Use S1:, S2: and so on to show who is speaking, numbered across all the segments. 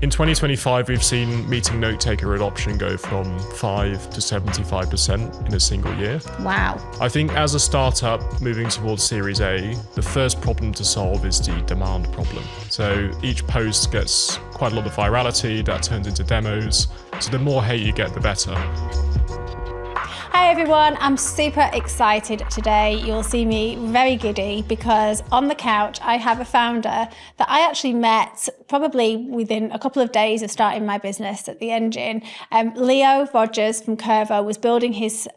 S1: In 2025, we've seen meeting Notetaker adoption go from 5 to 75% in a single year.
S2: Wow.
S1: I think as a startup moving towards Series A, the first problem to solve is the demand problem. So each post gets quite a lot of virality, that turns into demos. So the more hate you get, the better.
S2: Hi everyone, I'm super excited today. You'll see me very giddy because on the couch I have a founder that I actually met probably within a couple of days of starting my business at the Engine. Leo Rogers from Curvo was building his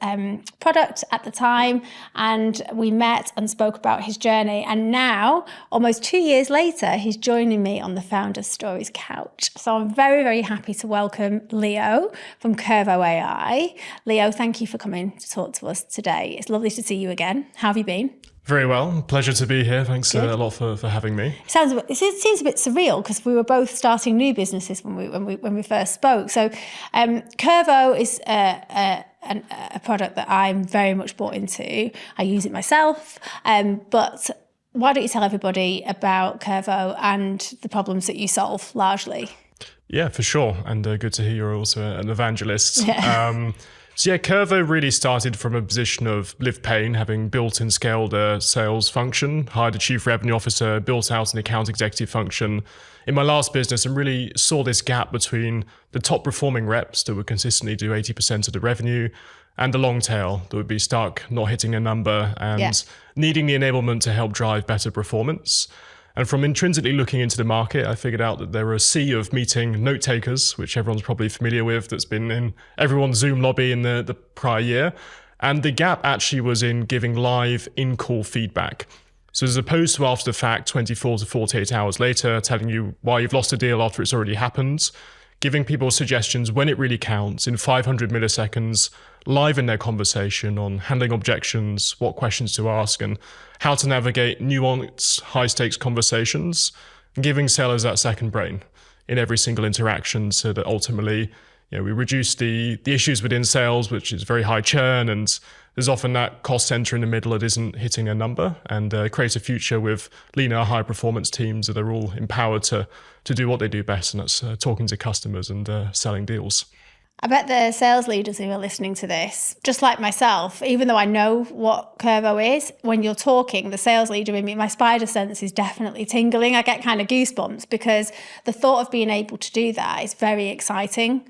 S2: product at the time, and we met and spoke about his journey, and now almost 2 years later he's joining me on the Founders Stories couch. So I'm very, very happy to welcome Leo from Kvo AI. Leo, thank you for coming to talk to us today. It's lovely to see you again. How have you been?
S1: Very well. Pleasure to be here. Thanks a lot for having me.
S2: It seems a bit surreal because we were both starting new businesses when we first spoke. So Curvo is a product that I'm very much bought into. I use it myself, but why don't you tell everybody about Curvo and the problems that you solve largely?
S1: Yeah, for sure. And good to hear you're also an evangelist.
S2: Yeah.
S1: So yeah, Curvo really started from a position of live pain, having built and scaled a sales function, hired a chief revenue officer, built out an account executive function in my last business, and really saw this gap between the top performing reps that would consistently do 80% of the revenue and the long tail that would be stuck, not hitting a number and needing the enablement to help drive better performance. And from intrinsically looking into the market, I figured out that there were a sea of meeting note takers, which everyone's probably familiar with, that's been in everyone's Zoom lobby in the prior year. And the gap actually was in giving live in-call feedback. So as opposed to after the fact, 24 to 48 hours later, telling you why you've lost a deal after it's already happened, giving people suggestions when it really counts in 500 milliseconds, live in their conversation on handling objections, what questions to ask, and how to navigate nuanced, high-stakes conversations, and giving sellers that second brain in every single interaction so that ultimately, we reduce the issues within sales, which is very high churn, and there's often that cost center in the middle that isn't hitting a number, and create a future with leaner, high-performance teams that are all empowered to do what they do best, and that's talking to customers and selling deals.
S2: I bet the sales leaders who are listening to this, just like myself, even though I know what Curvo is, when you're talking, the sales leader in me, my spider sense is definitely tingling. I get kind of goosebumps because the thought of being able to do that is very exciting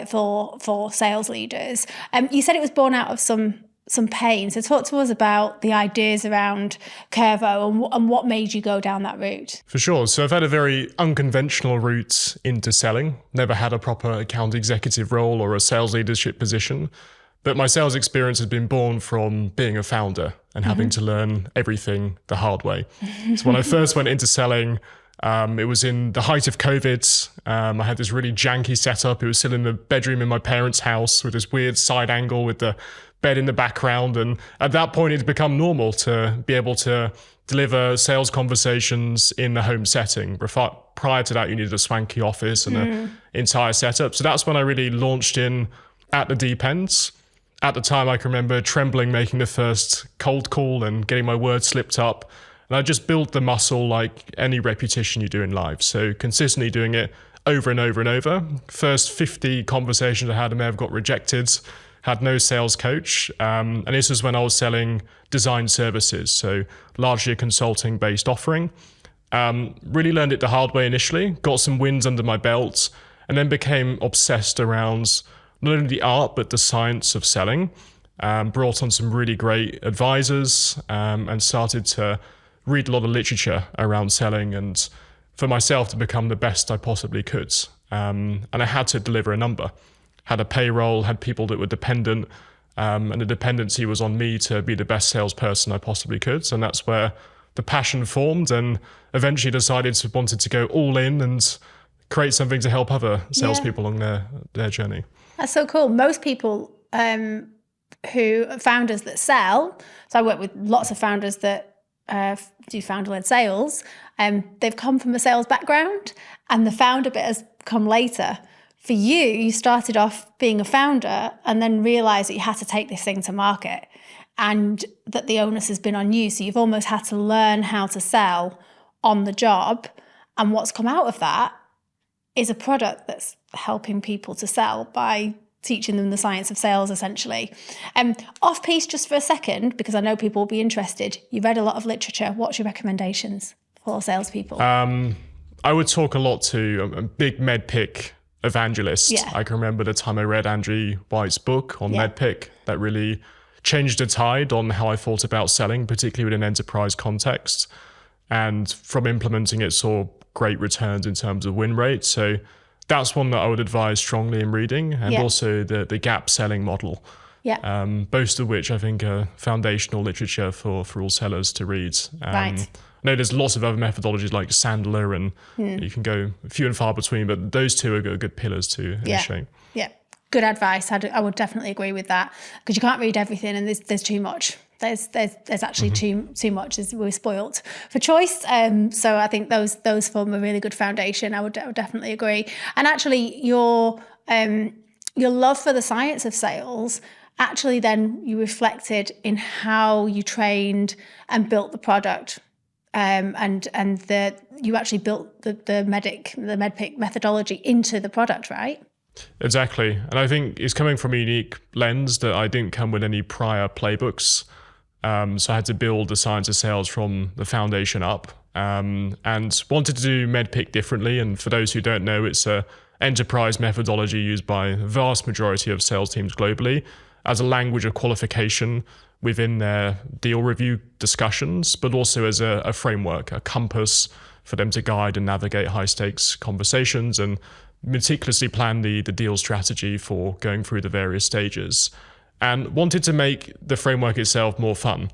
S2: for sales leaders. You said it was born out of some pain. So talk to us about the ideas around Curvo and what made you go down that route.
S1: For sure. So I've had a very unconventional route into selling. Never had a proper account executive role or a sales leadership position. But my sales experience has been born from being a founder and having to learn everything the hard way. So when I first went into selling, it was in the height of COVID. I had this really janky setup. It was still in the bedroom in my parents' house with this weird side angle with the bed in the background. And at that point, it's become normal to be able to deliver sales conversations in the home setting. Prior to that, you needed a swanky office and an entire setup. So that's when I really launched in at the deep end. At the time, I can remember trembling, making the first cold call and getting my words slipped up. And I just built the muscle like any repetition you do in life. So consistently doing it over and over and over. First 50 conversations I had, I may have got rejected. Had no sales coach. And this was when I was selling design services, so largely a consulting-based offering. Really learned it the hard way initially, got some wins under my belt, and then became obsessed around not only the art, but the science of selling. Brought on some really great advisors and started to read a lot of literature around selling, and for myself to become the best I possibly could. And I had to deliver a number. Had a payroll, had people that were dependent, and the dependency was on me to be the best salesperson I possibly could. And that's where the passion formed, and eventually decided to wanted to go all in and create something to help other salespeople along their journey.
S2: That's so cool. Most people founders that sell, so I work with lots of founders that do founder-led sales, they've come from a sales background, and the founder bit has come later. For you started off being a founder and then realized that you had to take this thing to market and that the onus has been on you. So you've almost had to learn how to sell on the job. And what's come out of that is a product that's helping people to sell by teaching them the science of sales, essentially. Off piece just for a second, because I know people will be interested. You've read a lot of literature. What's your recommendations for salespeople?
S1: I would talk a lot to a big MEDDPICC evangelist.
S2: Yeah.
S1: I can remember the time I read Andrew White's book on MEDDPICC that really changed the tide on how I thought about selling, particularly in an enterprise context. And from implementing it, saw great returns in terms of win rate. So that's one that I would advise strongly in reading, and also the gap selling model.
S2: Yeah.
S1: Both of which I think are foundational literature for all sellers to read.
S2: Right.
S1: I know there's lots of other methodologies like Sandler, and you can go few and far between, but those two are good pillars to initiate.
S2: Yeah. Good advice. I would definitely agree with that, because you can't read everything, and there's too much. There's actually too much. We're spoilt for choice. So I think those form a really good foundation. I would definitely agree. And actually, your love for the science of sales, actually then you reflected in how you trained and built the product. And you actually built the MEDDPICC methodology into the product, right?
S1: Exactly. And I think it's coming from a unique lens that I didn't come with any prior playbooks. So I had to build the science of sales from the foundation up, and wanted to do MEDDPICC differently. And for those who don't know, it's a enterprise methodology used by the vast majority of sales teams globally as a language of qualification within their deal review discussions, but also as a framework, a compass for them to guide and navigate high stakes conversations and meticulously plan the deal strategy for going through the various stages. And wanted to make the framework itself more fun.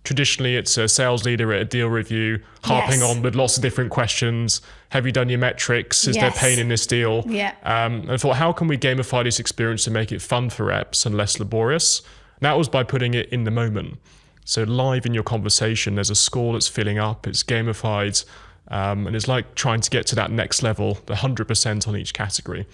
S1: Traditionally, it's a sales leader at a deal review harping on with lots of different questions. Have you done your metrics? Is there pain in this deal?
S2: Yeah.
S1: And I thought, how can we gamify this experience to make it fun for reps and less laborious? And that was by putting it in the moment. So live in your conversation, there's a score that's filling up, it's gamified, and it's like trying to get to that next level, the 100% on each category.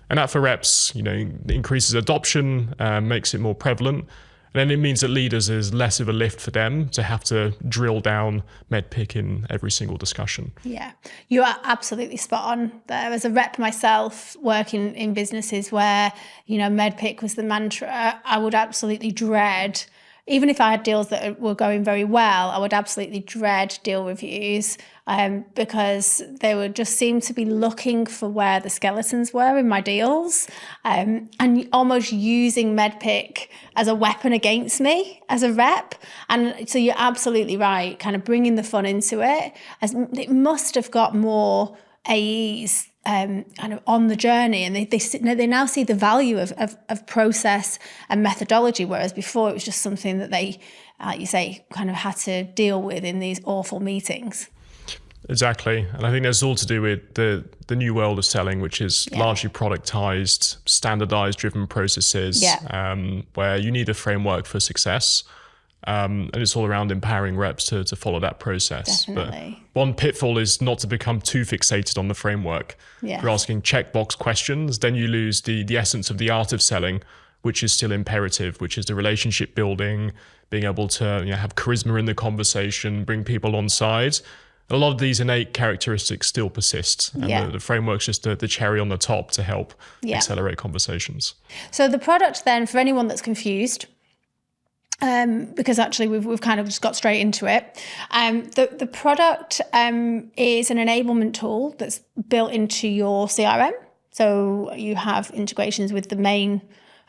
S1: And that for reps, increases adoption, makes it more prevalent. And then it means that leaders is less of a lift for them to have to drill down MEDDPICC in every single discussion. Yeah,
S2: you are absolutely spot on there. As a rep myself, working in businesses where, MEDDPICC was the mantra, I would absolutely dread, even if I had deals that were going very well, I would absolutely dread deal reviews, because they would just seem to be looking for where the skeletons were in my deals, and almost using MEDDPICC as a weapon against me as a rep. And so you're absolutely right, kind of bringing the fun into it. As it must have got more AEs kind of on the journey, and they now see the value of process and methodology, whereas before it was just something that they, like you say, kind of had to deal with in these awful meetings.
S1: Exactly. And I think that's all to do with the new world of selling, which is largely productized, standardized driven processes, where you need a framework for success. And it's all around empowering reps to follow that process.
S2: Definitely.
S1: But one pitfall is not to become too fixated on the framework. If you're asking checkbox questions, then you lose the essence of the art of selling, which is still imperative, which is the relationship building, being able to have charisma in the conversation, bring people on side. A lot of these innate characteristics still persist, and the framework's just the cherry on the top to help accelerate conversations. So
S2: the product then, for anyone that's confused, because actually we've kind of just got straight into it, the product is an enablement tool that's built into your CRM. So you have integrations with the main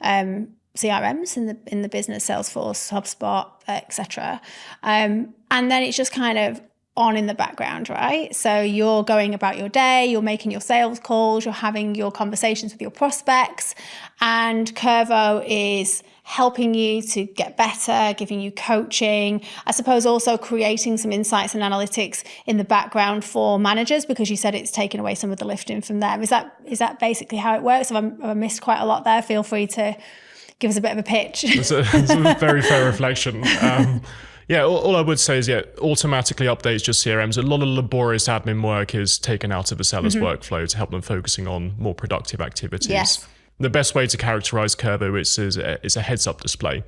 S2: CRMs in the business, Salesforce, HubSpot, etc. And then it's just kind of on in the background, right? So you're going about your day, you're making your sales calls, you're having your conversations with your prospects, and Curvo is helping you to get better, giving you coaching, I suppose also creating some insights and analytics in the background for managers, because you said it's taken away some of the lifting from them. Is that basically how it works? Have I missed quite a lot there? Feel free to give us a bit of a pitch. It's a very fair reflection. All I would say is, automatically updates your CRMs. A lot of laborious admin work is taken out of a seller's workflow to help them focusing on more productive activities. Yes. The best way to characterize Curvo is a heads-up display.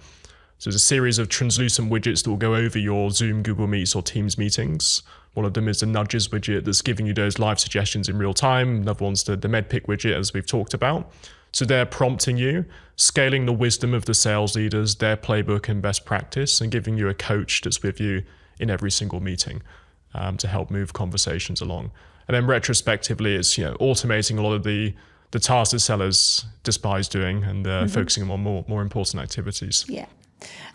S1: So there's a series of translucent widgets that will go over your Zoom, Google Meets, or Teams meetings. One of them is the nudges widget that's giving you those live suggestions in real time. Another one's the MEDDPICC widget, as we've talked about. So they're prompting you, scaling the wisdom of the sales leaders, their playbook and best practice, and giving you a coach that's with you in every single meeting to help move conversations along. And then retrospectively, it's automating a lot of the tasks that sellers despise doing and focusing on more important activities.
S2: Yeah.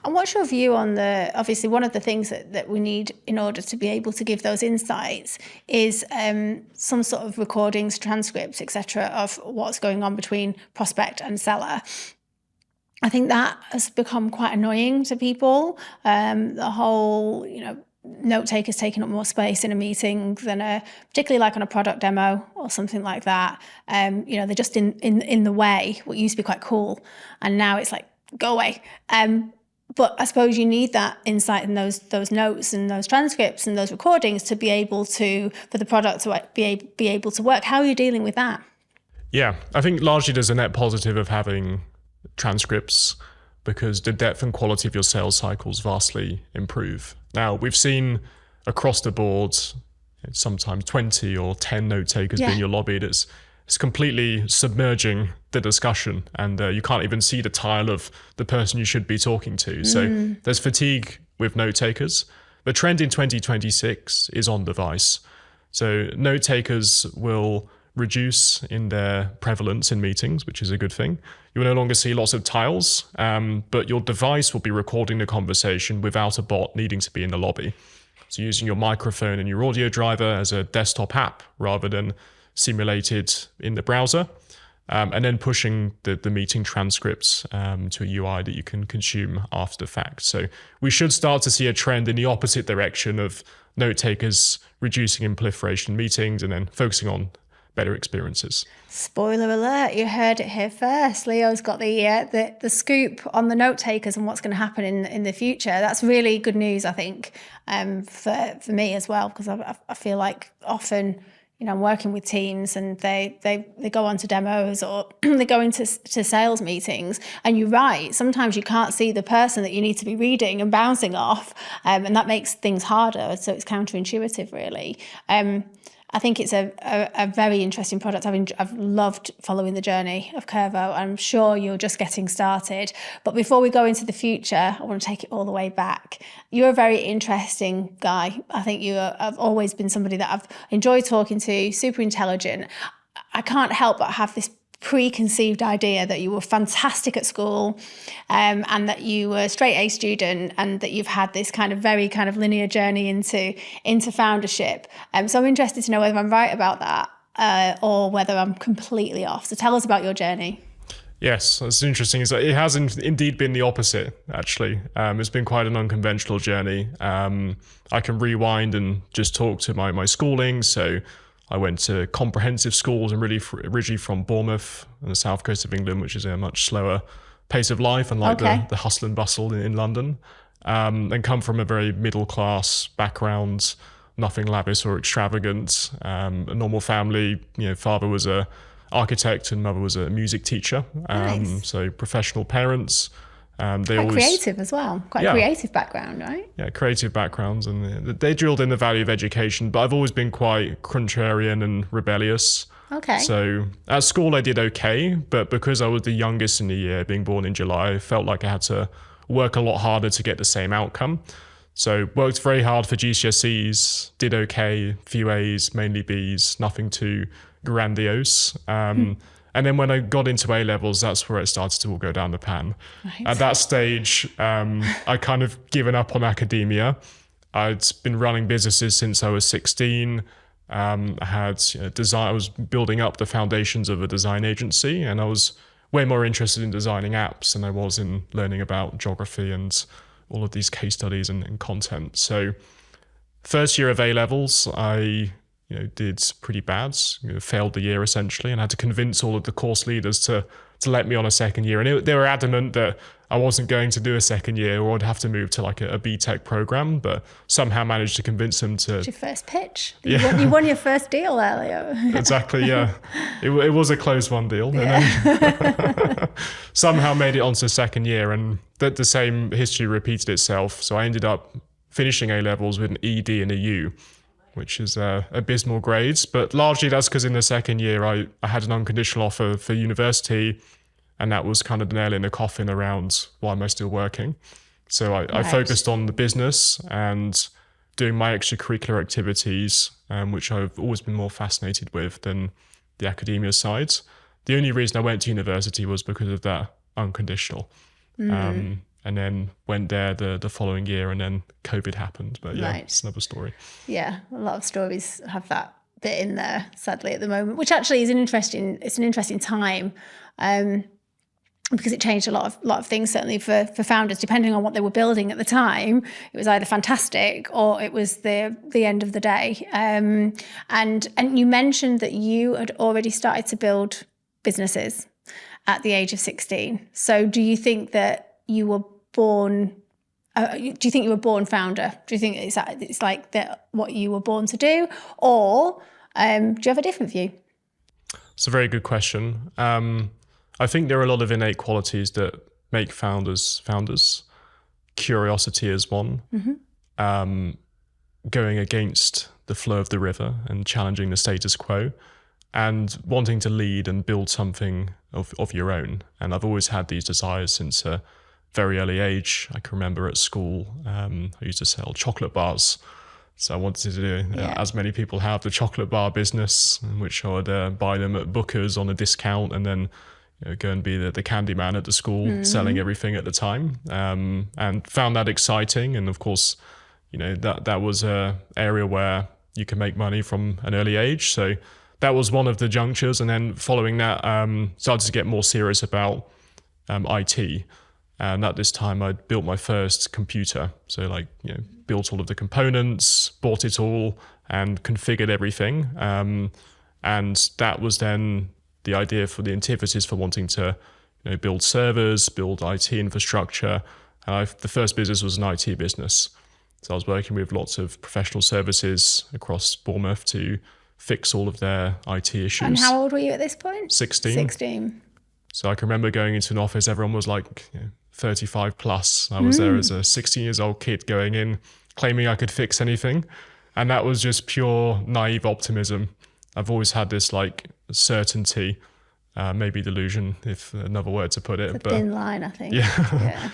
S2: And what's your view on obviously one of the things that we need in order to be able to give those insights is some sort of recordings, transcripts, etc. of what's going on between prospect and seller. I think that has become quite annoying to people. The whole, note takers taking up more space in a meeting than particularly like on a product demo or something like that. They're just in the way, what used to be quite cool. And now it's like, go away. But I suppose you need that insight in those notes and those transcripts and those recordings to be able to, for the product to be able to work. How are you dealing with that?
S1: Yeah, I think largely there's a net positive of having transcripts because the depth and quality of your sales cycles vastly improve. Now, we've seen across the board, sometimes 20 or 10 note takers being your lobby. It's completely submerging the discussion, and you can't even see the tile of the person you should be talking to. So there's fatigue with note takers. The trend in 2026 is on device. So note takers will reduce in their prevalence in meetings, which is a good thing. You will no longer see lots of tiles, but your device will be recording the conversation without a bot needing to be in the lobby. So using your microphone and your audio driver as a desktop app rather than simulated in the browser, and then pushing the meeting transcripts to a UI that you can consume after the fact. So we should start to see a trend in the opposite direction of note takers reducing in proliferation in meetings and then focusing on better experiences.
S2: Spoiler alert, you heard it here first. Leo's got the scoop on the note takers and what's going to happen in the future. That's really good news, I think, for me as well, because I feel like often, I'm working with teams and they go on to demos or they go into sales meetings, and you're right, sometimes you can't see the person that you need to be reading and bouncing off, and that makes things harder. So it's counterintuitive, really. I think it's a very interesting product. I've loved following the journey of Curvo. I'm sure you're just getting started. But before we go into the future, I want to take it all the way back. You're a very interesting guy. I think have always been somebody that I've enjoyed talking to, super intelligent. I can't help but have this preconceived idea that you were fantastic at school, and that you were a straight A student, and that you've had this very linear journey into foundership. So I'm interested to know whether I'm right about that, or whether I'm completely off. So tell us about your journey.
S1: Yes, that's interesting. It has indeed been the opposite, actually. It's been quite an unconventional journey. I can rewind and just talk to my schooling. So I went to comprehensive schools and originally from Bournemouth on the south coast of England, which is a much slower pace of life, unlike the hustle and bustle in London, and come from a very middle class background, nothing lavish or extravagant, a normal family. Father was a architect and mother was a music teacher.
S2: Nice.
S1: So professional parents.
S2: Quite creative as well. Quite a creative background, right? Yeah,
S1: creative backgrounds, and they drilled in the value of education. But I've always been quite contrarian and rebellious.
S2: Okay.
S1: So at school I did okay, but because I was the youngest in the year, being born in July, I felt like I had to work a lot harder to get the same outcome. So worked very hard for GCSEs, did okay, few A's, mainly B's, nothing too grandiose. And then when I got into A-levels, that's where it started to all go down the pan. Right. At that stage, I kind of given up on academia. I'd been running businesses since I was 16. I had design. I was building up the foundations of a design agency, and I was way more interested in designing apps than I was in learning about geography and all of these case studies and content. So first year of A-levels, I did pretty bad, failed the year essentially, and had to convince all of the course leaders to let me on a second year. And they were adamant that I wasn't going to do a second year, or I'd have to move to like a BTEC program, but somehow managed to convince them to.
S2: It's your first pitch.
S1: Yeah.
S2: You won your first deal earlier.
S1: Exactly, yeah. It was a closed one deal.
S2: Yeah.
S1: And then somehow made it onto the second year, and the same history repeated itself. So I ended up finishing A-levels with an ED and a U, which is abysmal grades. But largely that's because in the second year I had an unconditional offer for university, and that was kind of the nail in the coffin around why am I still working. So I focused on the business and doing my extracurricular activities, which I've always been more fascinated with than the academia side. The only reason I went to university was because of that unconditional. And then went there the following year, and then COVID happened. But yeah, It's another story.
S2: Yeah, a lot of stories have that bit in there, sadly, at the moment, which actually is an interesting time. Because it changed a lot of things, certainly for founders, depending on what they were building at the time. It was either fantastic or it was the end of the day. And you mentioned that you had already started to build businesses at the age of 16. So do you think that you were born? Do you think you were born founder? Do you think it's like that what you were born to do, or do you have a different view?
S1: It's a very good question. I think there are a lot of innate qualities that make founders. Curiosity is one. Going against the flow of the river and challenging the status quo, and wanting to lead and build something of your own. And I've always had these desires since a very early age. I can remember at school, I used to sell chocolate bars. So I wanted to do, as many people have, the chocolate bar business, in which I would buy them at Booker's on a discount, and then go and be the candy man at the school, selling everything at the time, and found that exciting. And of course, that was a area where you can make money from an early age. So that was one of the junctures. And then following that, started to get more serious about IT. And at this time, I'd built my first computer. So built all of the components, bought it all, and configured everything. And that was then the idea for the antithesis for wanting to build servers, build IT infrastructure. The first business was an IT business. So I was working with lots of professional services across Bournemouth to fix all of their IT issues.
S2: And how old were you at this point?
S1: 16.
S2: 16.
S1: So I can remember going into an office, everyone was like 35 plus. I was there as a 16 years old kid going in, claiming I could fix anything. And that was just pure naive optimism. I've always had this certainty, maybe delusion, if another word to put it.
S2: It's a thin line, I think.
S1: Yeah.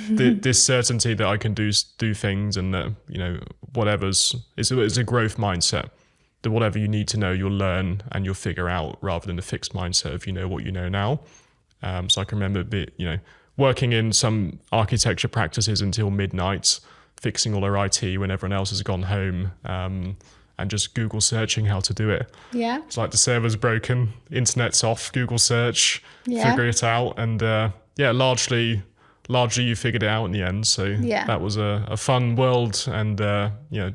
S1: This certainty that I can do things, and that, it's a growth mindset. That whatever you need to know, you'll learn and you'll figure out, rather than a fixed mindset of what you know now. So I can remember working in some architecture practices until midnight, fixing all our IT when everyone else has gone home. And just Google searching how to do it. Yeah. It's like the server's broken, internet's off, Google search, figure it out. And largely you figured it out in the end. So that was a fun world, and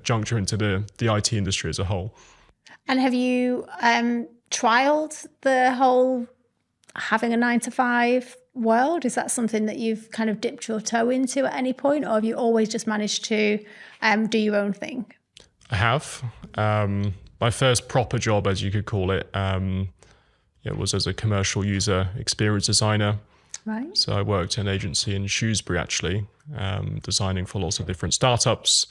S1: juncture into the IT industry as a whole.
S2: And have you trialed the whole having a 9-to-5 world? Is that something that you've kind of dipped your toe into at any point, or have you always just managed to do your own thing?
S1: I have. My first proper job, as you could call it, was as a commercial user experience designer.
S2: Right.
S1: So I worked in an agency in Shrewsbury, actually, designing for lots of different startups.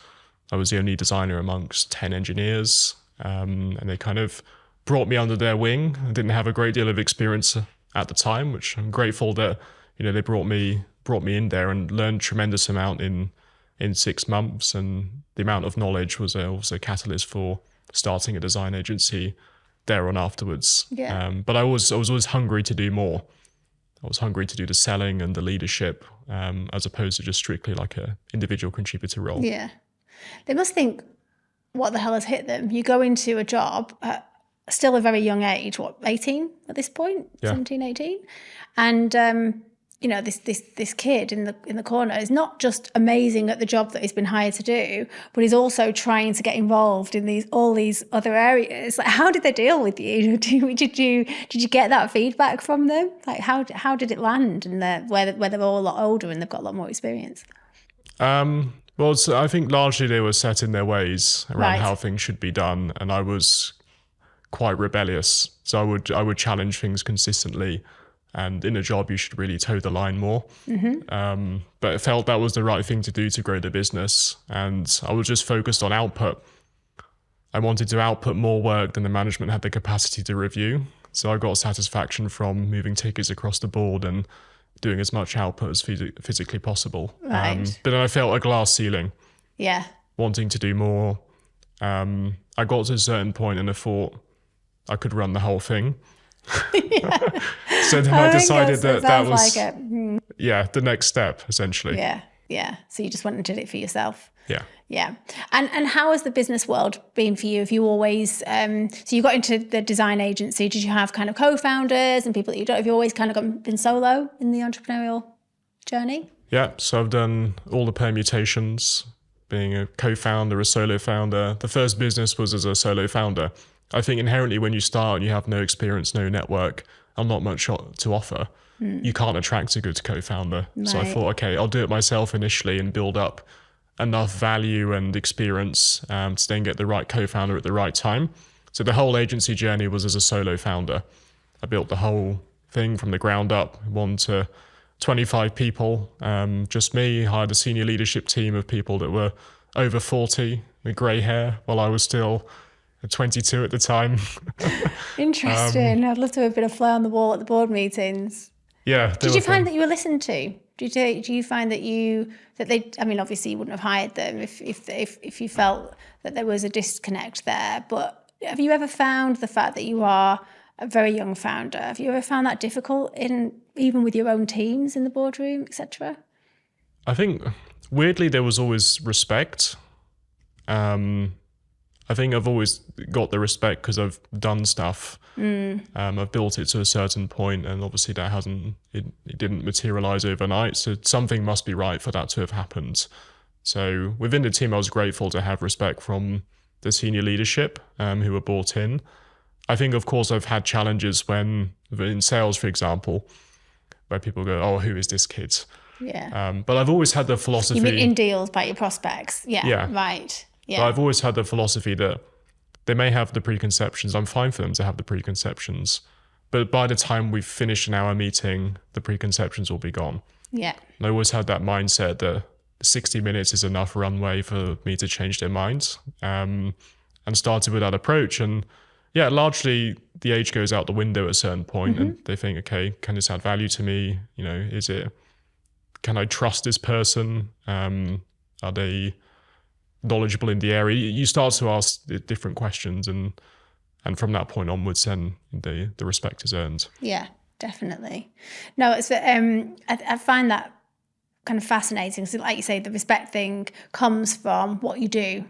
S1: I was the only designer amongst 10 engineers, and they kind of brought me under their wing. I didn't have a great deal of experience at the time, which I'm grateful that they brought me in there, and learned tremendous amount in 6 months. And the amount of knowledge was also a catalyst for starting a design agency there on afterwards.
S2: Yeah.
S1: But I was always hungry to do more. I was hungry to do the selling and the leadership, as opposed to just strictly like a individual contributor role.
S2: Yeah. They must think, what the hell has hit them? You go into a job at still a very young age, 18 at this point?
S1: Yeah.
S2: 17, 18? And this kid in the corner is not just amazing at the job that he's been hired to do, but he's also trying to get involved in all these other areas. Like, how did they deal with you? Did you get that feedback from them? Like, how did it land? And where they're all a lot older and they've got a lot more experience.
S1: Well, I think largely they were set in their ways around how things should be done, and I was quite rebellious. So I would challenge things consistently. And in a job, you should really toe the line more. But I felt that was the right thing to do to grow the business. And I was just focused on output. I wanted to output more work than the management had the capacity to review. So I got satisfaction from moving tickets across the board and doing as much output as physically possible.
S2: Right.
S1: But then I felt a glass ceiling.
S2: Yeah.
S1: Wanting to do more. I got to a certain point and I thought I could run the whole thing. So then I decided that was the next step, essentially.
S2: Yeah. So you just went and did it for yourself.
S1: Yeah.
S2: And how has the business world been for you? Have you always so you got into the design agency? Did you have kind of co-founders and people that you don't? Have you always kind of been solo in the entrepreneurial journey?
S1: Yeah. So I've done all the permutations, being a co-founder, a solo founder. The first business was as a solo founder. I think inherently when you start and you have no experience, no network, and not much to offer, you can't attract a good co-founder. Right. So I thought, okay, I'll do it myself initially and build up enough value and experience to then get the right co-founder at the right time. So the whole agency journey was as a solo founder. I built the whole thing from the ground up, 1 to 25 people, just me. Hired a senior leadership team of people that were over 40 with grey hair while I was still 22 at the time.
S2: Interesting. I'd love to have been a fly on the wall at the board meetings.
S1: Yeah.
S2: Did you find that you were listened to? Do you find that they? I mean, obviously you wouldn't have hired them if you felt that there was a disconnect there. But have you ever found the fact that you are a very young founder? Have you ever found that difficult even with your own teams in the boardroom, etc.?
S1: I think weirdly there was always respect. I think I've always got the respect because I've done stuff. I've built it to a certain point, and obviously that it didn't materialize overnight. So something must be right for that to have happened. So within the team, I was grateful to have respect from the senior leadership who were brought in. I think, of course, I've had challenges when in sales, for example, where people go, "Oh, who is this kid?"
S2: Yeah.
S1: But I've always had the philosophy.
S2: You mean in deals by your prospects? Yeah. Right. Yeah.
S1: But I've always had the philosophy that they may have the preconceptions. I'm fine for them to have the preconceptions. But by the time we've finished an hour meeting, the preconceptions will be gone.
S2: Yeah.
S1: And I always had that mindset that 60 minutes is enough runway for me to change their minds. And started with that approach. And yeah, largely the age goes out the window at a certain point and they think, okay, can this add value to me? Can I trust this person? Are they knowledgeable in the area? You start to ask different questions, and from that point onwards, then the respect is earned.
S2: Yeah, definitely. No, it's I find that kind of fascinating. So, like you say, the respect thing comes from what you do.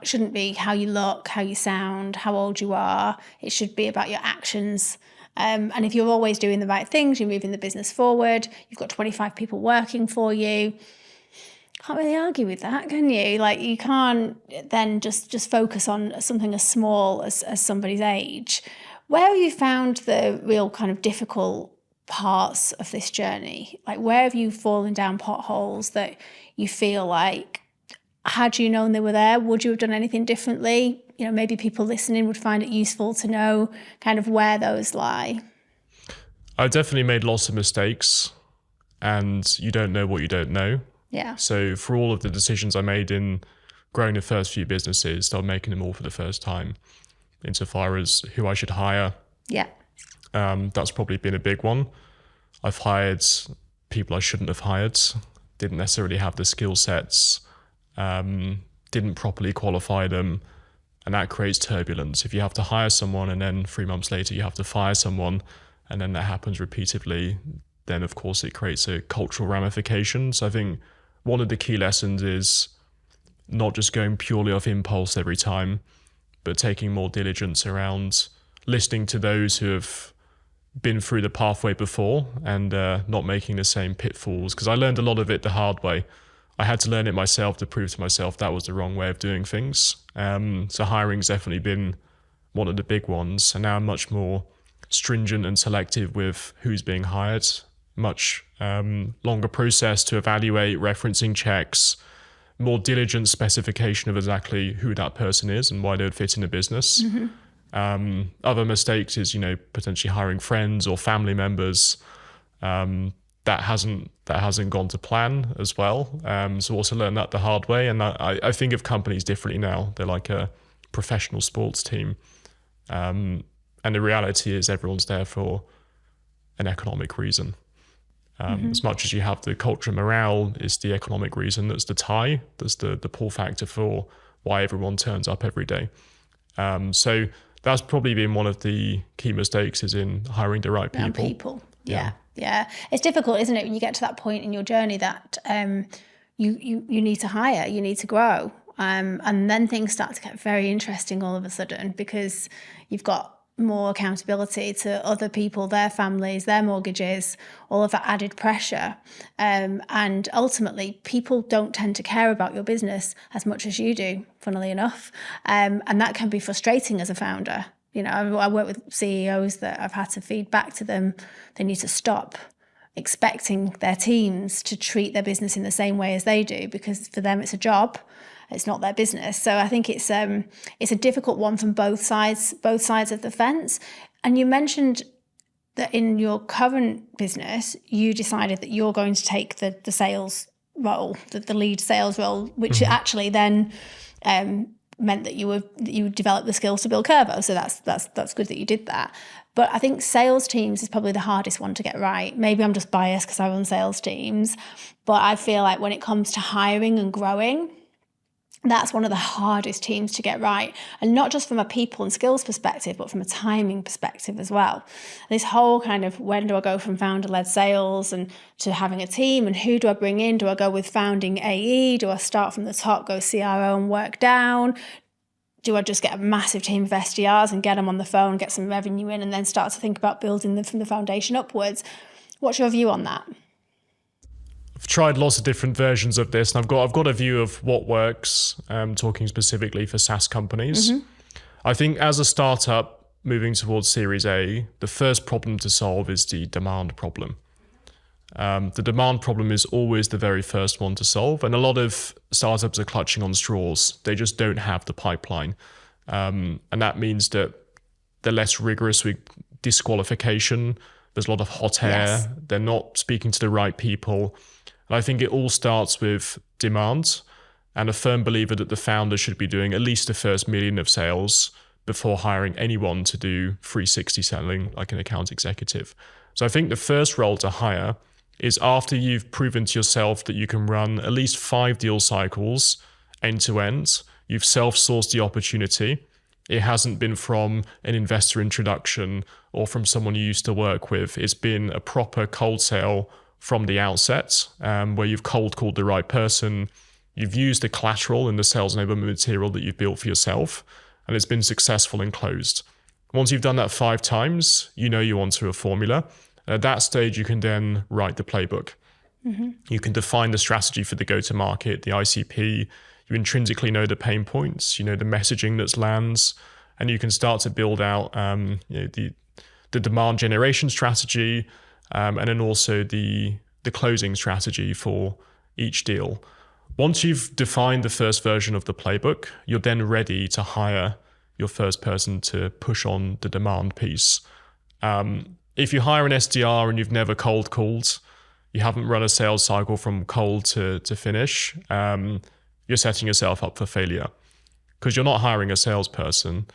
S2: Shouldn't be how you look, how you sound, how old you are. It should be about your actions. And if you're always doing the right things, you're moving the business forward. You've got 25 people working for you. Can't really argue with that, can you? Like, you can't then just focus on something as small as somebody's age. Where have you found the real kind of difficult parts of this journey? Like, where have you fallen down potholes that you feel like, had you known they were there, would you have done anything differently? Maybe people listening would find it useful to know kind of where those lie.
S1: I definitely made lots of mistakes, and you don't know what you don't know.
S2: Yeah.
S1: So for all of the decisions I made in growing the first few businesses, I'm making them all for the first time, insofar as who I should hire.
S2: Yeah.
S1: That's probably been a big one. I've hired people I shouldn't have hired, didn't necessarily have the skill sets, didn't properly qualify them, and that creates turbulence. If you have to hire someone and then 3 months later you have to fire someone, and then that happens repeatedly, then of course it creates a cultural ramification. So I think one of the key lessons is not just going purely off impulse every time, but taking more diligence around listening to those who have been through the pathway before and not making the same pitfalls, because I learned a lot of it the hard way. I had to learn it myself to prove to myself that was the wrong way of doing things. So hiring's definitely been one of the big ones, and now I'm much more stringent and selective with who's being hired. Much longer process to evaluate, referencing checks, more diligent specification of exactly who that person is and why they would fit in the business. Other mistakes is, potentially hiring friends or family members. That hasn't gone to plan as well. So also learned that the hard way. And I think of companies differently now. They're like a professional sports team. And the reality is everyone's there for an economic reason. As much as you have the culture and morale, it's the economic reason that's the tie, that's the pull factor for why everyone turns up every day. So that's probably been one of the key mistakes, is in hiring the right people.
S2: Yeah. It's difficult, isn't it, when you get to that point in your journey that you need to hire, you need to grow. And then things start to get very interesting all of a sudden, because you've got more accountability to other people, their families, their mortgages, all of that added pressure. And ultimately, people don't tend to care about your business as much as you do, funnily enough. And that can be frustrating as a founder. I work with CEOs that I've had to feed back to them. They need to stop expecting their teams to treat their business in the same way as they do, because for them it's a job. It's not their business. So I think it's a difficult one from both sides of the fence. And you mentioned that in your current business, you decided that you're going to take the sales role, the lead sales role, which actually then meant that you developed the skills to build Curvo. So that's good that you did that. But I think sales teams is probably the hardest one to get right. Maybe I'm just biased because I run sales teams, but I feel like when it comes to hiring and growing, that's one of the hardest teams to get right. And not just from a people and skills perspective, but from a timing perspective as well. This whole kind of, when do I go from founder-led sales and to having a team, and who do I bring in? Do I go with founding AE? Do I start from the top, go CRO and work down? Do I just get a massive team of SDRs and get them on the phone, get some revenue in, and then start to think about building them from the foundation upwards? What's your view on that?
S1: I've tried lots of different versions of this, and I've got a view of what works, talking specifically for SaaS companies. I think as a startup moving towards Series A, the first problem to solve is the demand problem. The demand problem is always the very first one to solve, and a lot of startups are clutching on straws. They just don't have the pipeline. And that means that they're less rigorous with disqualification. There's a lot of hot air. Yes. They're not speaking to the right people. And I think it all starts with demand, and a firm believer that the founder should be doing at least the first $1 million of sales before hiring anyone to do 360 selling like an account executive. So I think the first role to hire is after you've proven to yourself that you can run at least 5 deal cycles end to end. You've self-sourced the opportunity. It hasn't been from an investor introduction or from someone you used to work with. It's been a proper cold sale from the outset, where you've cold called the right person. You've used the collateral and the sales enablement material that you've built for yourself, and it's been successful and closed. Once you've done that 5 times, you're onto a formula. At that stage, you can then write the playbook. You can define the strategy for the go-to-market, the ICP. You intrinsically know the pain points, the messaging that lands, and you can start to build out the demand generation strategy, and then also the closing strategy for each deal. Once you've defined the first version of the playbook, you're then ready to hire your first person to push on the demand piece. If you hire an SDR and you've never cold called, you haven't run a sales cycle from cold to finish, you're setting yourself up for failure, because you're not hiring a salesperson,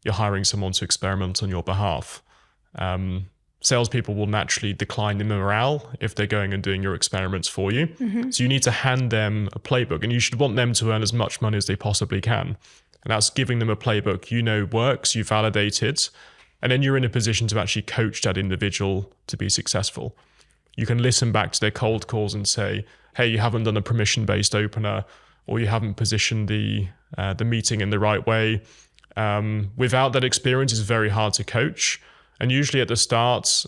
S1: you're hiring someone to experiment on your behalf. Salespeople will naturally decline in morale if they're going and doing your experiments for you. So you need to hand them a playbook, and you should want them to earn as much money as they possibly can. And that's giving them a playbook works, you validate it, and then you're in a position to actually coach that individual to be successful. You can listen back to their cold calls and say, hey, you haven't done a permission-based opener, or you haven't positioned the meeting in the right way. Without that experience, it's very hard to coach. And usually at the start,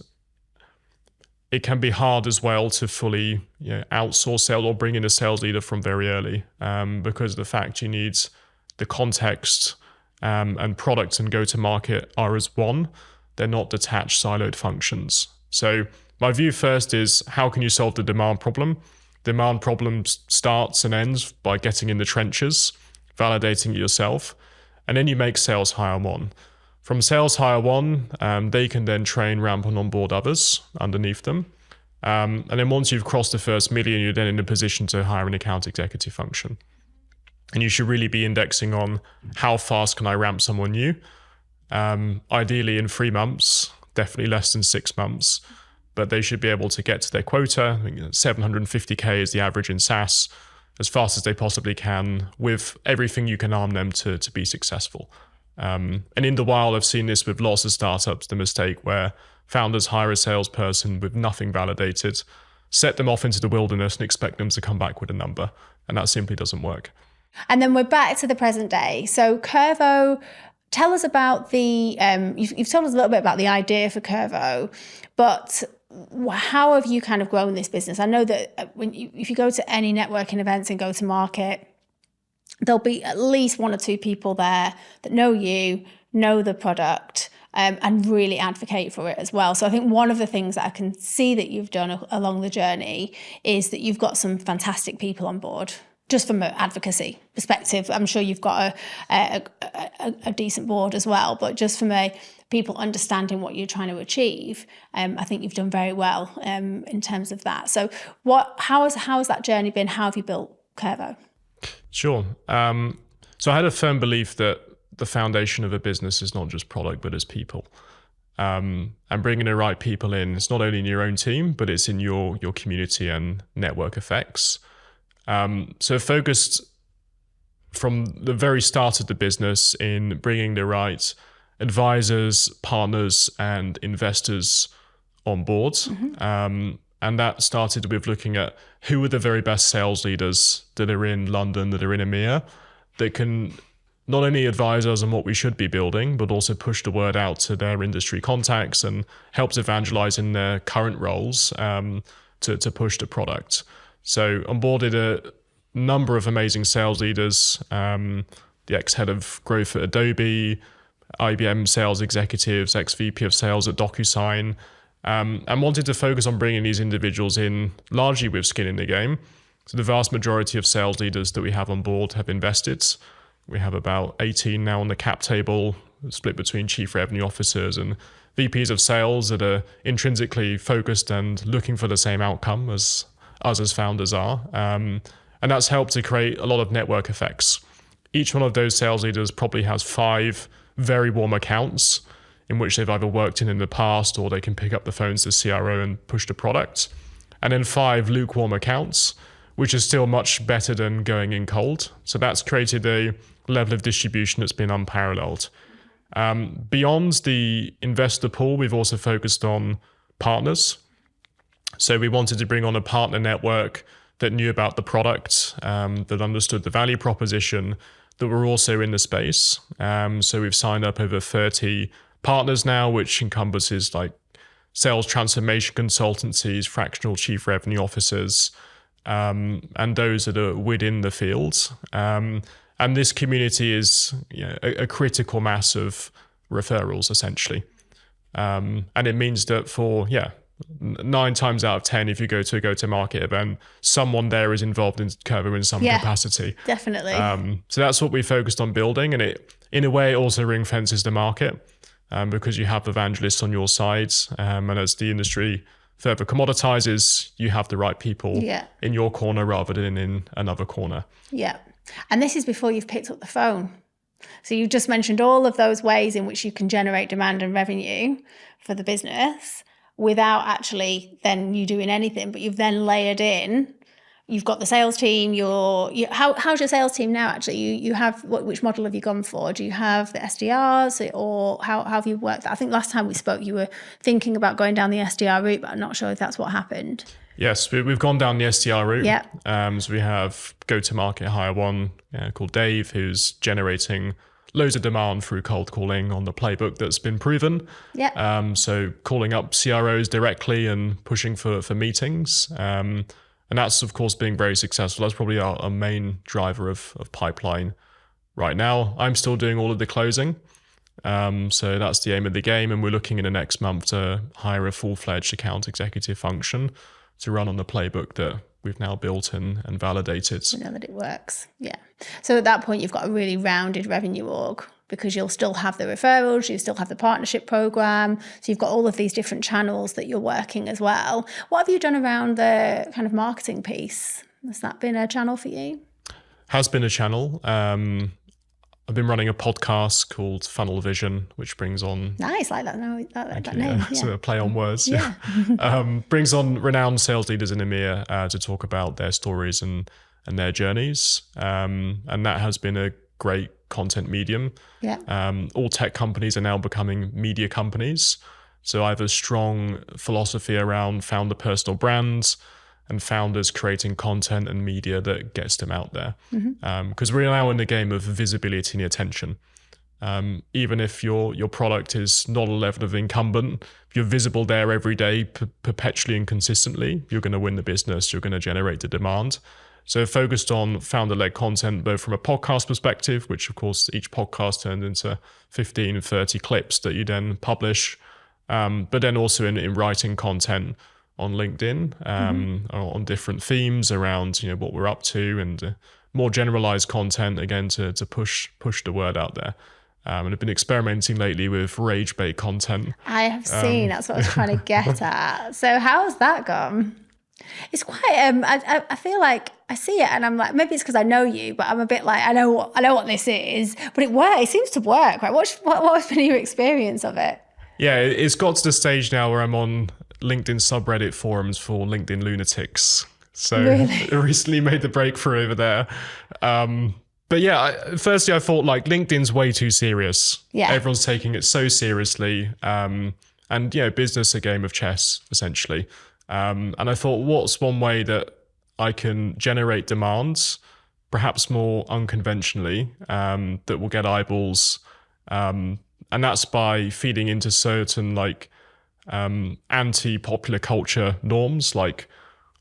S1: it can be hard as well to fully outsource sales or bring in a sales leader from very early, because of the fact you need the context and product and go-to-market are as one. They're not detached, siloed functions. So my view first is, how can you solve the demand problem? Demand problem starts and ends by getting in the trenches, validating it yourself, and then you make sales hire one. From sales hire one, they can then train, ramp, and onboard others underneath them. And then once you've crossed the first million, you're then in a position to hire an account executive function. And you should really be indexing on how fast can I ramp someone new. Ideally in 3 months, definitely less than 6 months, but they should be able to get to their quota. I think 750K is the average in SaaS, as fast as they possibly can, with everything you can arm them to be successful. And in the wild, I've seen this with lots of startups, the mistake where founders hire a salesperson with nothing validated, set them off into the wilderness and expect them to come back with a number. And that simply doesn't work.
S2: And then we're back to the present day. So Curvo, tell us about the, you've told us a little bit about the idea for Curvo, but how have you kind of grown this business? I know that if you go to any networking events and go to market, there'll be at least 1 or 2 people there that know you, know the product, and really advocate for it as well. So I think one of the things that I can see that you've done along the journey is that you've got some fantastic people on board. Just from an advocacy perspective, I'm sure you've got a decent board as well, but just from a people understanding what you're trying to achieve, I think you've done very well in terms of that. So how has that journey been? How have you built Curvo?
S1: Sure. So I had a firm belief that the foundation of a business is not just product, but it's people. And bringing the right people in, it's not only in your own team, but it's in your community and network effects. So focused from the very start of the business in bringing the right advisors, partners, and investors on board. Mm-hmm. And that started with looking at who are the very best sales leaders that are in London, that are in EMEA, that can not only advise us on what we should be building, but also push the word out to their industry contacts and helps evangelize in their current roles to push the product. So onboarded a number of amazing sales leaders, the ex-head of growth at Adobe, IBM sales executives, ex-VP of sales at DocuSign, and wanted to focus on bringing these individuals in largely with skin in the game. So the vast majority of sales leaders that we have on board have invested. We have about 18 now on the cap table, split between chief revenue officers and VPs of sales that are intrinsically focused and looking for the same outcome as us as founders are. And that's helped to create a lot of network effects. Each one of those sales leaders probably has 5 very warm accounts in which they've either worked in the past, or they can pick up the phones to CRO and push the product. And then 5 lukewarm accounts, which is still much better than going in cold. So that's created a level of distribution that's been unparalleled. Beyond the investor pool, we've also focused on partners. So we wanted to bring on a partner network that knew about the product, that understood the value proposition, that were also in the space. So we've signed up over 30 partners now, which encompasses like sales transformation consultancies, fractional chief revenue officers, and those that are within the field. And this community is a critical mass of referrals, essentially. And it means that for, 9 times out of 10, if you go to a go-to-market event, someone there is involved in Curvo in some capacity.
S2: Definitely.
S1: So that's what we focused on building, and it, in a way, also ring fences the market because you have evangelists on your side, and as the industry further commoditizes, you have the right people in your corner rather than in another corner.
S2: Yeah, and this is before you've picked up the phone. So you just mentioned all of those ways in which you can generate demand and revenue for the business without actually then you doing anything, but you've then layered in, you've got the sales team, how's your sales team now actually? You have, which model have you gone for? Do you have the SDRs, or how have you worked that? I think last time we spoke, you were thinking about going down the SDR route, but I'm not sure if that's what happened.
S1: Yes, we've gone down the SDR route. Yeah. So we have go-to-market hire one called Dave, who's generating loads of demand through cold calling on the playbook that's been proven.
S2: Yeah.
S1: So calling up CROs directly and pushing for meetings. And that's, of course, being very successful. That's probably our main driver of pipeline right now. I'm still doing all of the closing. So that's the aim of the game. And we're looking in the next month to hire a full-fledged account executive function to run on the playbook that we've now built and validated.
S2: You know that it works. Yeah. So at that point, you've got a really rounded revenue org, because you'll still have the referrals, you still have the partnership program. So you've got all of these different channels that you're working as well. What have you done around the kind of marketing piece? Has that been a channel for you?
S1: Has been a channel. I've been running a podcast called Funnel Vision, which brings on...
S2: Nice, like that name. Yeah.
S1: So a play on words.
S2: Yeah.
S1: Brings on renowned sales leaders in EMEA to talk about their stories and their journeys. And that has been a great content medium.
S2: Yeah.
S1: All tech companies are now becoming media companies. So I have a strong philosophy around founder personal brands and founders creating content and media that gets them out there. Because we're now in the game of visibility and attention. Even if your product is not a level of incumbent, if you're visible there every day, perpetually and consistently, you're going to win the business, you're going to generate the demand. So focused on founder-led content, both from a podcast perspective, which of course each podcast turned into 15, 30 clips that you then publish, but then also in writing content on LinkedIn, on different themes around what we're up to, and more generalized content again to push the word out there. And I've been experimenting lately with rage bait content.
S2: I have seen. That's what I was trying to get at. So how's that gone? It's quite. I feel like I see it, and I'm like, maybe it's because I know you, but I'm a bit like I know what this is, but it works. It seems to work, right? What has been your experience of it?
S1: Yeah, it's got to the stage now where I'm on LinkedIn subreddit forums for LinkedIn lunatics. So
S2: really?
S1: I recently made the breakthrough over there. But yeah, firstly, I thought like LinkedIn's way too serious.
S2: Yeah.
S1: Everyone's taking it so seriously. And business a game of chess, essentially. And I thought, what's one way that I can generate demands, perhaps more unconventionally, that will get eyeballs. And that's by feeding into certain like anti-popular culture norms, like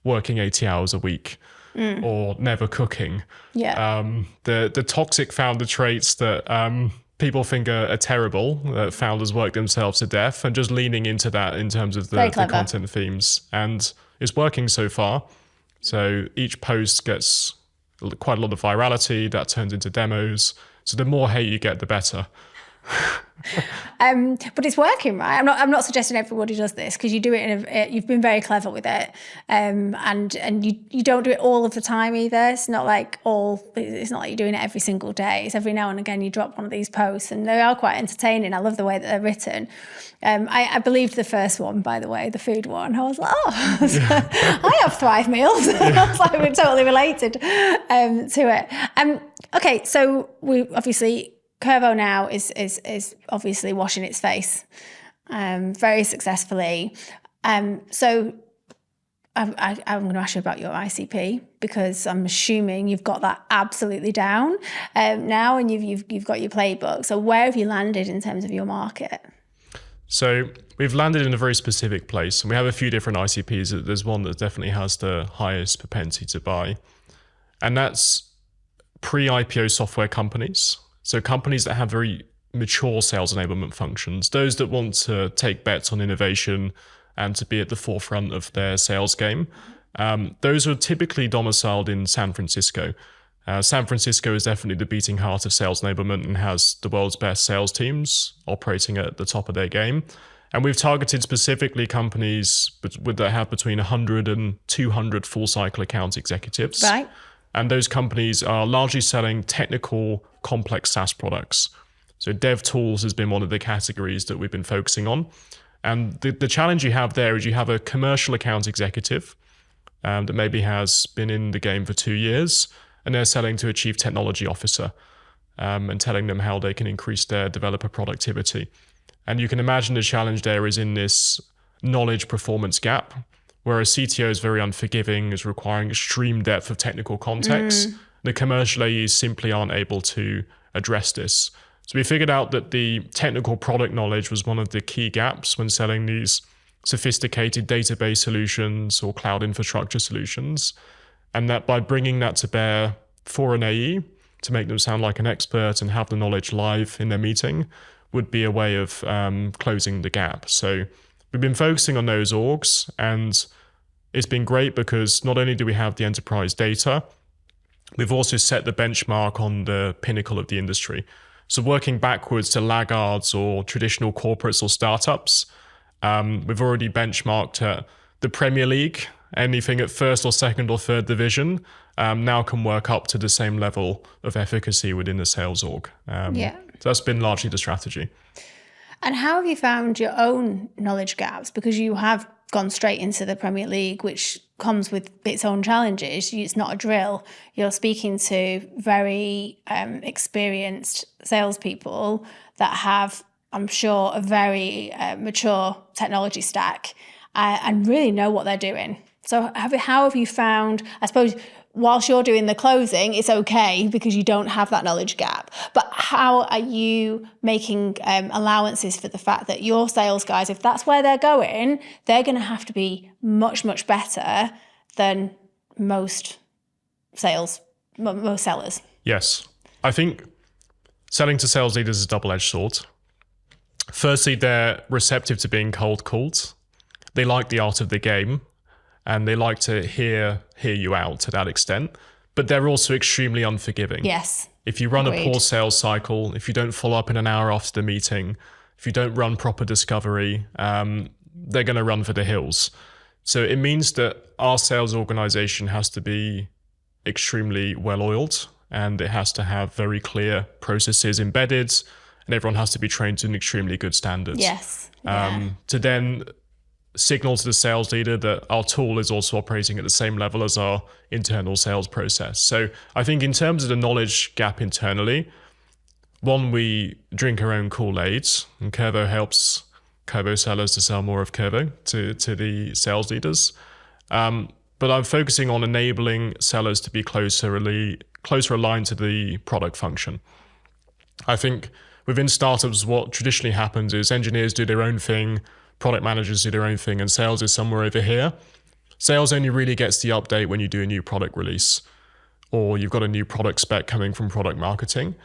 S1: working 80 hours a week or never cooking.
S2: Yeah.
S1: The toxic founder traits that people think are terrible, that founders work themselves to death, and just leaning into that in terms of the content themes. And it's working so far. So each post gets quite a lot of virality, that turns into demos. So the more hate you get, the better.
S2: But it's working, right? I'm not suggesting everybody does this, because you do it you've been very clever with it, and you don't do it all of the time either. It's not like you're doing it every single day. It's every now and again you drop one of these posts, and they are quite entertaining. I love the way that they're written. I believed the first one, by the way, the food one. I was like, I have Thrive meals. I was like, we're totally related to it. Okay, so we obviously. Curvo now is obviously washing its face very successfully. So I'm going to ask you about your ICP, because I'm assuming you've got that absolutely down now, and you've got your playbook. So where have you landed in terms of your market?
S1: So we've landed in a very specific place, and we have a few different ICPs. There's one that definitely has the highest propensity to buy, and that's pre-IPO software companies. So companies that have very mature sales enablement functions, those that want to take bets on innovation and to be at the forefront of their sales game, those are typically domiciled in San Francisco. San Francisco is definitely the beating heart of sales enablement and has the world's best sales teams operating at the top of their game. And we've targeted specifically companies that have between 100 and 200 full cycle account executives.
S2: Right.
S1: And those companies are largely selling technical, complex SaaS products. So dev tools has been one of the categories that we've been focusing on. And the challenge you have there is you have a commercial account executive that maybe has been in the game for 2 years, and they're selling to a chief technology officer and telling them how they can increase their developer productivity. And you can imagine the challenge there is in this knowledge performance gap, where a CTO is very unforgiving, is requiring extreme depth of technical context. The commercial AEs simply aren't able to address this. So we figured out that the technical product knowledge was one of the key gaps when selling these sophisticated database solutions or cloud infrastructure solutions. And that by bringing that to bear for an AE to make them sound like an expert and have the knowledge live in their meeting would be a way of closing the gap. So we've been focusing on those orgs, and it's been great because not only do we have the enterprise data, we've also set the benchmark on the pinnacle of the industry. So working backwards to laggards or traditional corporates or startups, we've already benchmarked at the Premier League. Anything at first or second or third division now can work up to the same level of efficacy within the sales org. So that's been largely the strategy.
S2: And how have you found your own knowledge gaps? Because you have gone straight into the Premier League, which comes with its own challenges. It's not a drill. You're speaking to very experienced salespeople that have, I'm sure, a very mature technology stack and really know what they're doing. So how have you found, I suppose, whilst you're doing the closing, it's okay because you don't have that knowledge gap. But how are you making allowances for the fact that your sales guys, if that's where they're going, they're going to have to be much, much better than most sellers?
S1: Yes. I think selling to sales leaders is a double-edged sword. Firstly, they're receptive to being cold called. They like the art of the game, and they like to hear you out to that extent. But they're also extremely unforgiving.
S2: Yes.
S1: If you run a poor sales cycle, if you don't follow up in an hour after the meeting, if you don't run proper discovery, they're going to run for the hills. So it means that our sales organization has to be extremely well-oiled, and it has to have very clear processes embedded, and everyone has to be trained to an extremely good standards.
S2: Yes.
S1: To then signal to the sales leader that our tool is also operating at the same level as our internal sales process. So I think in terms of the knowledge gap internally, one, we drink our own Kool-Aid, and Kvo helps Kvo sellers to sell more of Kvo to the sales leaders. But I'm focusing on enabling sellers to be closer aligned to the product function. I think within startups, what traditionally happens is engineers do their own thing, product managers do their own thing, and sales is somewhere over here. Sales only really gets the update when you do a new product release, or you've got a new product spec coming from product marketing,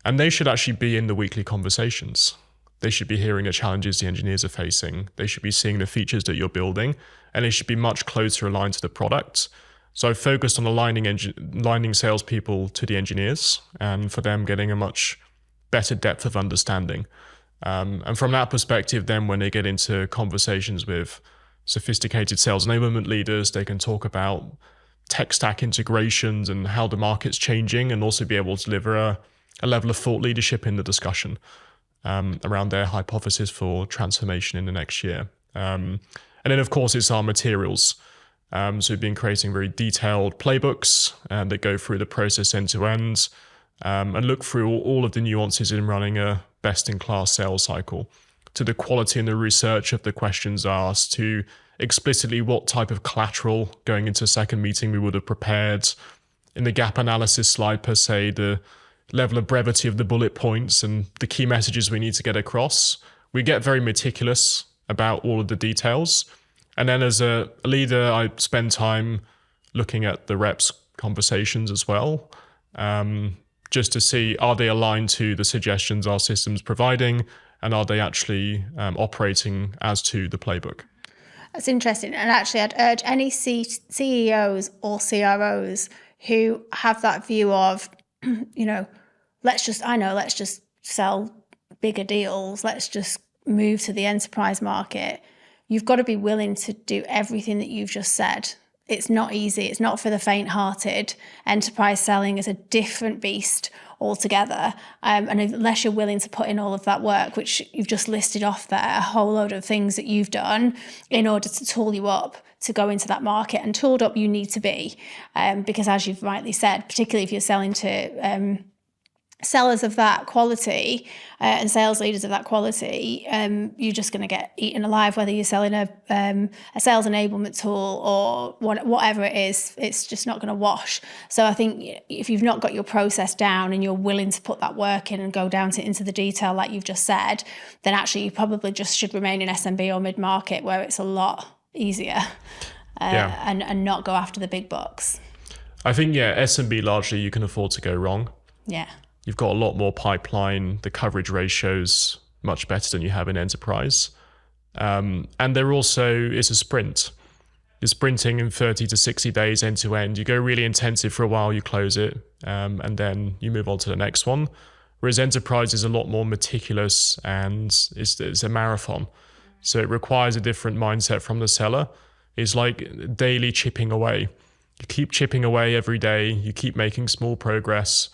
S1: and they should actually be in the weekly conversations. They should be hearing the challenges the engineers are facing. They should be seeing the features that you're building, and they should be much closer aligned to the product. So I've focused on aligning salespeople to the engineers, and for them getting a much better depth of understanding. And from that perspective, then when they get into conversations with sophisticated sales enablement leaders, they can talk about tech stack integrations and how the market's changing, and also be able to deliver a level of thought leadership in the discussion around their hypothesis for transformation in the next year. And then, of course, it's our materials. So we've been creating very detailed playbooks that go through the process end to end, and look through all of the nuances in running a best-in-class sales cycle, to the quality and the research of the questions asked, to explicitly what type of collateral going into a second meeting we would have prepared, in the gap analysis slide per se, the level of brevity of the bullet points and the key messages we need to get across. We get very meticulous about all of the details. And then as a leader, I spend time looking at the reps' conversations as well, just to see, are they aligned to the suggestions our system's providing, and are they actually operating as to the playbook?
S2: That's interesting. And actually, I'd urge any CEOs or CROs who have that view of, let's just sell bigger deals. Let's just move to the enterprise market. You've got to be willing to do everything that you've just said. It's not easy. It's not for the faint-hearted. Enterprise selling is a different beast altogether. And unless you're willing to put in all of that work, which you've just listed off there, a whole load of things that you've done in order to tool you up to go into that market, and tooled up you need to be. Because as you've rightly said, particularly if you're selling to sellers of that quality and sales leaders of that quality, you're just going to get eaten alive, whether you're selling a sales enablement tool or whatever it is. It's just not going to wash. So I think if you've not got your process down and you're willing to put that work in and go down into the detail like you've just said, then actually you probably just should remain in SMB or mid-market, where it's a lot easier and not go after the big bucks.
S1: I think, SMB largely you can afford to go wrong.
S2: Yeah.
S1: You've got a lot more pipeline. The coverage ratio's much better than you have in enterprise. And they're also, it's a sprint. You're sprinting in 30 to 60 days end to end. You go really intensive for a while, you close it, and then you move on to the next one. Whereas enterprise is a lot more meticulous and it's a marathon. So it requires a different mindset from the seller. It's like daily chipping away. You keep chipping away every day. You keep making small progress.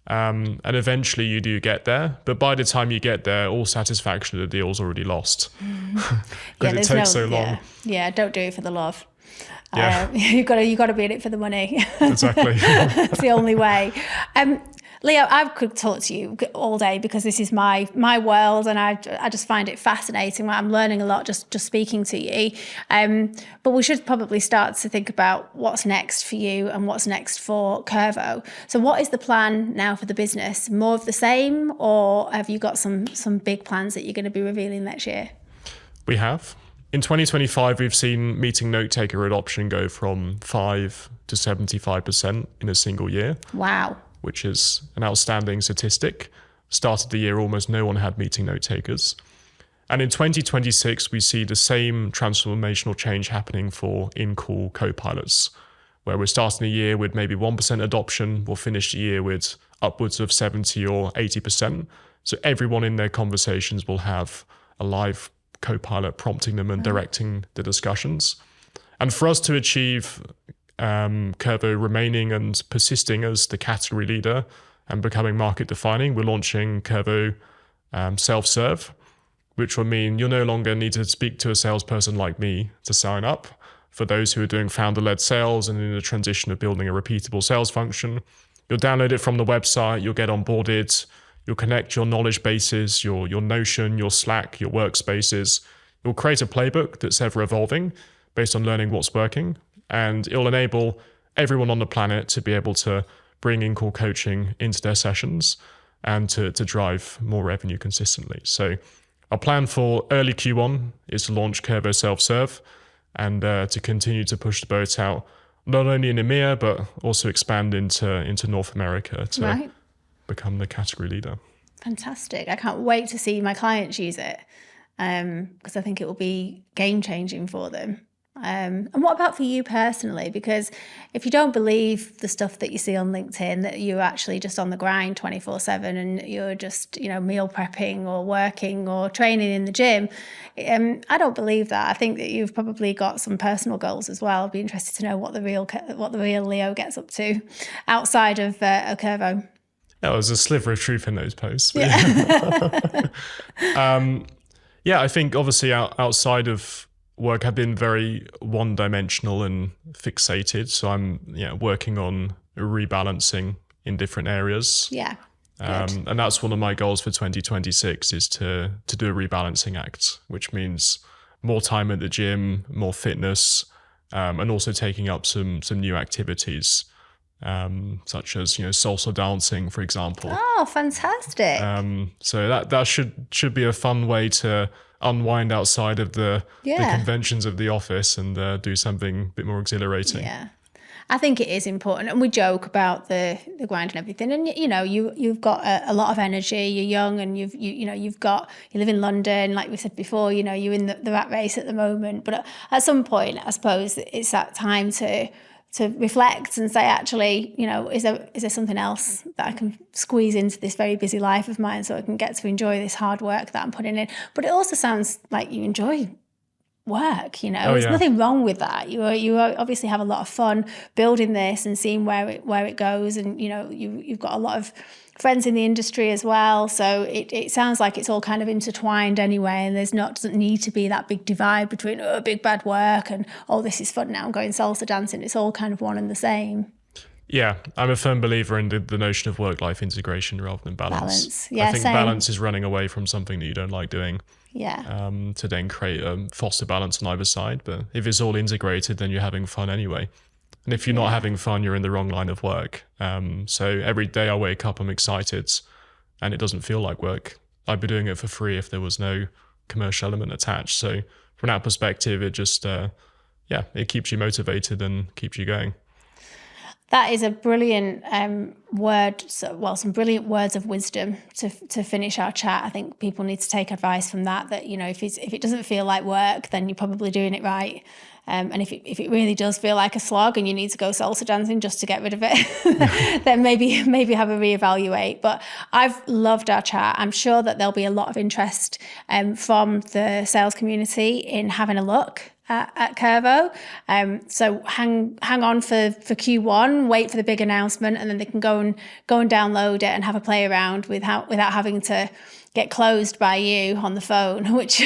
S1: And eventually you do get there, but by the time you get there, all satisfaction of the deal's already lost. Because it takes so long.
S2: Yeah, don't do it for the love.
S1: Yeah.
S2: You got to be in it for the money.
S1: Exactly.
S2: That's the only way. Leo, I could talk to you all day because this is my world, and I just find it fascinating. I'm learning a lot just speaking to you. But we should probably start to think about what's next for you and what's next for Curvo. So what is the plan now for the business? More of the same, or have you got some big plans that you're going to be revealing next year?
S1: We have. In 2025, we've seen meeting Notetaker adoption go from 5 to 75% in a single year.
S2: Wow.
S1: Which is an outstanding statistic. Started the year, almost no one had meeting note takers. And in 2026, we see the same transformational change happening for in-call co-pilots, where we're starting the year with maybe 1% adoption. We'll finish the year with upwards of 70 or 80%. So everyone in their conversations will have a live co-pilot prompting them and directing the discussions. And for us to achieve Kvo remaining and persisting as the category leader and becoming market defining, we're launching Kvo Self-Serve, which will mean you'll no longer need to speak to a salesperson like me to sign up. For those who are doing founder-led sales and in the transition of building a repeatable sales function, you'll download it from the website, you'll get onboarded, you'll connect your knowledge bases, your Notion, your Slack, your workspaces. You'll create a playbook that's ever evolving based on learning what's working. And it'll enable everyone on the planet to be able to bring in-call coaching into their sessions and to drive more revenue consistently. So our plan for early Q1 is to launch Kvo Self-Serve and to continue to push the boat out, not only in EMEA, but also expand into North America to become the category leader.
S2: Fantastic. I can't wait to see my clients use it because I think it will be game-changing for them. And what about for you personally? Because if you don't believe the stuff that you see on LinkedIn, that you're actually just on the grind 24/7 and you're just, meal prepping or working or training in the gym, I don't believe that. I think that you've probably got some personal goals as well. I'd be interested to know what the real Leo gets up to outside of Curvo.
S1: Yeah, there's a sliver of truth in those posts.
S2: Yeah.
S1: I think obviously outside of work, I've been very one-dimensional and fixated. So I'm working on rebalancing in different areas.
S2: Yeah.
S1: And that's one of my goals for 2026 is to do a rebalancing act, which means more time at the gym, more fitness, and also taking up some new activities, such as salsa dancing, for example.
S2: Oh, fantastic!
S1: So that should be a fun way to unwind outside of the conventions of the office and do something a bit more exhilarating. Yeah,
S2: I think it is important, and we joke about the grind and everything. And you've got a lot of energy. You're young, and you live in London, like we said before. You're in the rat race at the moment. But at some point, I suppose it's that time to reflect and say, actually, is there something else that I can squeeze into this very busy life of mine so I can get to enjoy this hard work that I'm putting in? But it also sounds like you enjoy work, There's nothing wrong with that. You obviously have a lot of fun building this and seeing where it goes, and you've got a lot of friends in the industry as well, so it sounds like it's all kind of intertwined anyway, and doesn't need to be that big divide between big bad work and this is fun now, I'm going salsa dancing. It's all kind of one and the same.
S1: Yeah, I'm a firm believer in the notion of work-life integration rather than balance.
S2: Yeah,
S1: I think
S2: same.
S1: balance is running away from something that you don't like doing.
S2: Yeah.
S1: To then create foster balance on either side. But if it's all integrated, then you're having fun anyway. And if you're not having fun, you're in the wrong line of work. So every day I wake up, I'm excited, and it doesn't feel like work. I'd be doing it for free if there was no commercial element attached. So from that perspective, it just, it keeps you motivated and keeps you going.
S2: That is a brilliant word. Some brilliant words of wisdom to finish our chat. I think people need to take advice from that. That, you know, if it doesn't feel like work, then you're probably doing it right. And if it really does feel like a slog and you need to go salsa dancing just to get rid of it, then maybe have a reevaluate. But I've loved our chat. I'm sure that there'll be a lot of interest from the sales community in having a look at Curvo. So hang on for Q1, wait for the big announcement, and then they can go and download it and have a play around without having to get closed by you on the phone, which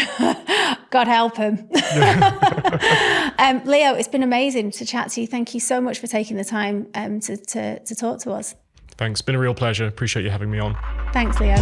S2: God help him. Leo, it's been amazing to chat to you. Thank you so much for taking the time to talk to us.
S1: Thanks. Been a real pleasure. Appreciate you having me on.
S2: Thanks, Leo.